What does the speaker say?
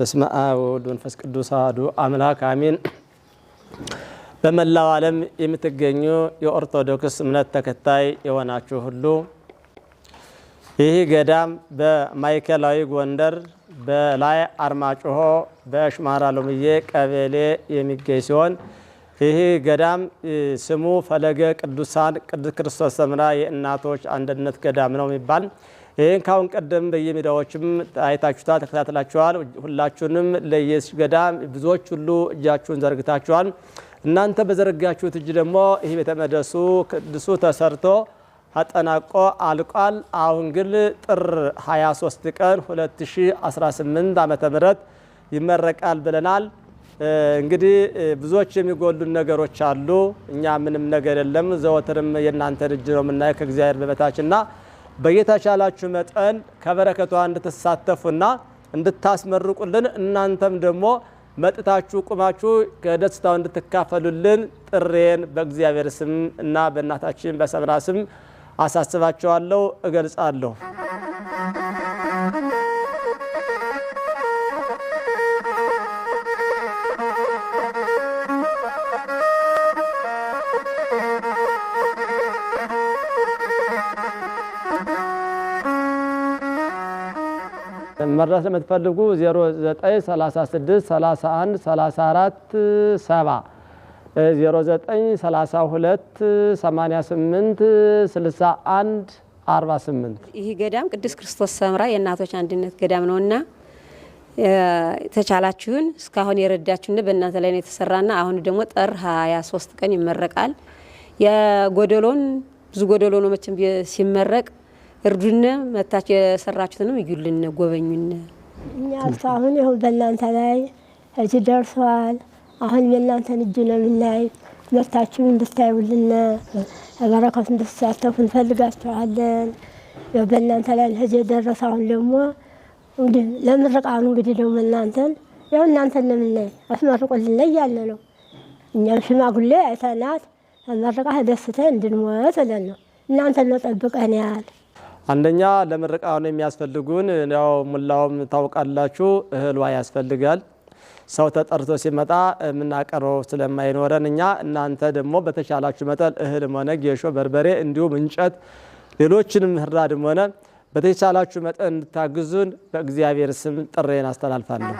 በስመ አብ ወወልድ ወመንፈስ ቅዱስ አሐዱ አምላክ አሜን። በመላው ዓለም የምትገኙ የኦርቶዶክስ እምነት ተከታይ የሆናችሁ ሁሉ ይህ ገዳም በማዕከላዊ ጎንደር በላይ አርማጭሆ በሽማራ ሎምዬ ቀበሌ የሚገኝ ሲሆን ይህ ገዳም ስሙ ፈለገ ቅዱሳን ቅዱስ ክርስቶስ ሰምራ የእናቶች አንድነት ገዳም ነው የሚባል። ይህን ካሁን ቀደም በየሚዲያዎችም አይታችሁታል፣ ተከታትላችኋል። ሁላችሁንም ለኢየሱስ ገዳም ብዙዎች ሁሉ እጃችሁን ዘርግታችኋል። እናንተ በዘረጋችሁት እጅ ደግሞ ይህ ቤተ መቅደሱ ቅዱሱ ተሰርቶ አጠናቆ አልቋል። አሁን ግን ጥር 23 ቀን 2018 ዓመተ ምህረት ይመረቃል ብለናል። እንግዲህ ብዙዎች የሚጎሉን ነገሮች አሉ። እኛ ምንም ነገር የለም፣ ዘወትርም የእናንተን እጅ ነው የምናየው ከእግዚአብሔር በበታችና በየተቻላችሁ መጠን ከበረከቷ እንድትሳተፉና እንድታስመርቁልን እናንተም ደግሞ መጥታችሁ ቁማችሁ ከደስታው እንድትካፈሉልን ጥሬን በእግዚአብሔር ስም እና በእናታችን በሰምራ ስም አሳስባችኋለሁ፣ እገልጻለሁ። መድረስ ለምትፈልጉ 0936 31 34 7 0932 88 61 48 ይህ ገዳም ቅዱስ ክርስቶስ ሰምራ የእናቶች አንድነት ገዳም ነውና ተቻላችሁን እስካሁን የረዳችሁን በእናንተ ላይ ነው የተሰራና አሁን ደግሞ ጥር 23 ቀን ይመረቃል። የጎደሎን ብዙ ጎደሎ ነው መቼም ሲመረቅ እርዱነ መታችሁ የሰራችሁትንም ይዩልን ጎበኙን። እኛ አሁን ይሁን በእናንተ ላይ እዚህ ደርሷል። አሁን የእናንተን እጅ ነው የምናይ። መታችሁ እንድታዩልን በረከት እንድትሳተፉ እንፈልጋችኋለን። በእናንተ ላይ እዚህ ደረሰ። አሁን ደግሞ እንግዲህ ለምርቃኑ እንግዲህ ደግሞ እናንተን ነው የምናይ። አስመርቁልን እያለ ነው። እኛም ሽማግሌ አይተናት ተመርቃ ደስተን እንድንሞት ብለን ነው እናንተን ነው ጠብቀን ያል። አንደኛ ለምርቃኑ የሚያስፈልጉን ያው ሙላውም ታውቃላችሁ፣ እህል ውሃ ያስፈልጋል። ሰው ተጠርቶ ሲመጣ የምናቀርበው ስለማይኖረን እኛ እናንተ ደግሞ በተቻላችሁ መጠን እህልም ሆነ ጌሾ፣ በርበሬ እንዲሁም እንጨት ሌሎችንም ህራድም ሆነ በተቻላችሁ መጠን እንድታግዙን በእግዚአብሔር ስም ጥሬን አስተላልፋለሁ።